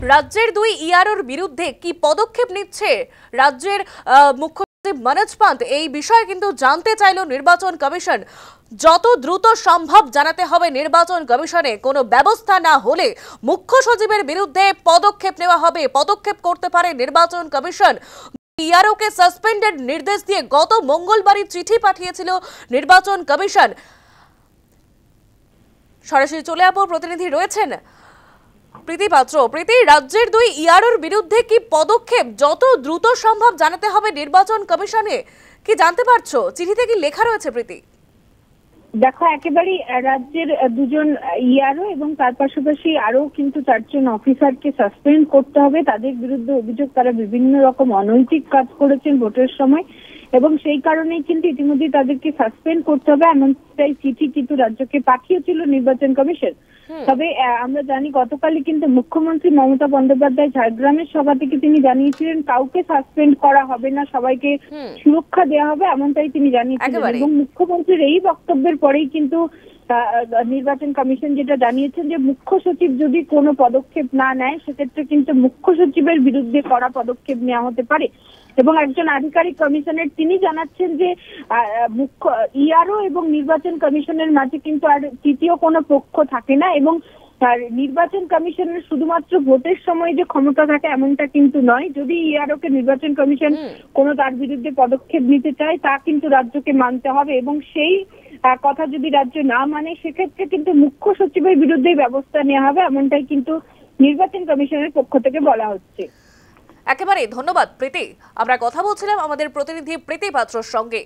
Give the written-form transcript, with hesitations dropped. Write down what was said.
রাজ্যের দুই ইআরওর বিরুদ্ধে কি পদক্ষেপ নিচ্ছে রাজ্যের মুখ্যমন্ত্রী মনোজ পান্ত, এই বিষয়ে কিন্তু জানতে চাইল নির্বাচন কমিশন। যত দ্রুত সম্ভব জানাতে হবে নির্বাচন কমিশনে। কোনো ব্যবস্থা না হলে মুখ্য সচিবের বিরুদ্ধে পদক্ষেপ নেওয়া হবে। পদক্ষেপ করতে পারে নির্বাচন কমিশন। ইআরওকে সাসপেন্ডের নির্দেশ দিয়ে গত মঙ্গলবারই চিঠি পাঠিয়েছিল নির্বাচন কমিশন। সরাসরি চলে যাবো, প্রতিনিধি রয়েছেন প্রীতি পাত্র। প্রীতি, রাজ্যের দুই ইআরওর বিরুদ্ধে কি পদক্ষেপ যত দ্রুত সম্ভব জানাতে হবে নির্বাচন কমিশনে, কি জানতে পারছো? চিঠিতে কি লেখা রয়েছে প্রীতি? দেখো, একেবারে রাজ্যের দুজন ইআরও এবং তার পাশাপাশি আরো কিন্তু 4 জন অফিসারকে সাসপেন্ড করতে হবে। তাদের বিরুদ্ধে অভিযোগ তারা বিভিন্ন রকম অনৈতিক কাজ করেছেন ভোটের সময়, এবং সেই কারণেই কিন্তু ইতিমধ্যে তাদেরকে সাসপেন্ড করতে হবে এমনটাই চিঠি কিন্তু রাজ্যকে পাঠিয়েছিল নির্বাচন কমিশন। তবে আমরা জানি গতকালই কিন্তু মুখ্যমন্ত্রী মমতা বন্দ্যোপাধ্যায় ঝাড়গ্রামের সভা থেকে তিনি জানিয়েছিলেন কাউকে সাসপেন্ড করা হবে না, সবাইকে সুরক্ষা দেওয়া হবে, এমনটাই তিনি জানিয়েছিলেন। এবং মুখ্যমন্ত্রীর এই বক্তব্যের পরেই কিন্তু নির্বাচন কমিশন যেটা জানিয়েছেন যে মুখ্য সচিব যদি কোনো পদক্ষেপ না নেয় সেক্ষেত্রে কিন্তু মুখ্য সচিবের বিরুদ্ধে কড়া পদক্ষেপ নেওয়া হতে পারে। এবং একজন আধিকারিক কমিশনের তিনি জানাচ্ছেন যে মুখ্য ইআরও এবং নির্বাচন কমিশনের মাঝে কিন্তু আর তৃতীয় কোনো পক্ষ থাকে না, এবং নির্বাচন কমিশনের শুধুমাত্র ভোটের সময় যে ক্ষমতা থাকে এমনটা কিন্তু নয়। যদি ইআরও কে নির্বাচন কমিশন কোনো তার বিরুদ্ধে পদক্ষেপ নিতে চায় তা কিন্তু রাজ্যকে মানতে হবে, এবং সেই কথা যদি রাজ্য না মানে সেক্ষেত্রে কিন্তু মুখ্য সচিবের বিরুদ্ধে ব্যবস্থা নেওয়া হবে, এমনটাই কিন্তু নির্বাচন কমিশনের পক্ষ থেকে বলা হচ্ছে। একেবারে ধন্যবাদ প্রীতি। আমরা কথা বলছিলাম আমাদের প্রতিনিধি প্রীতি পাত্রর সঙ্গে।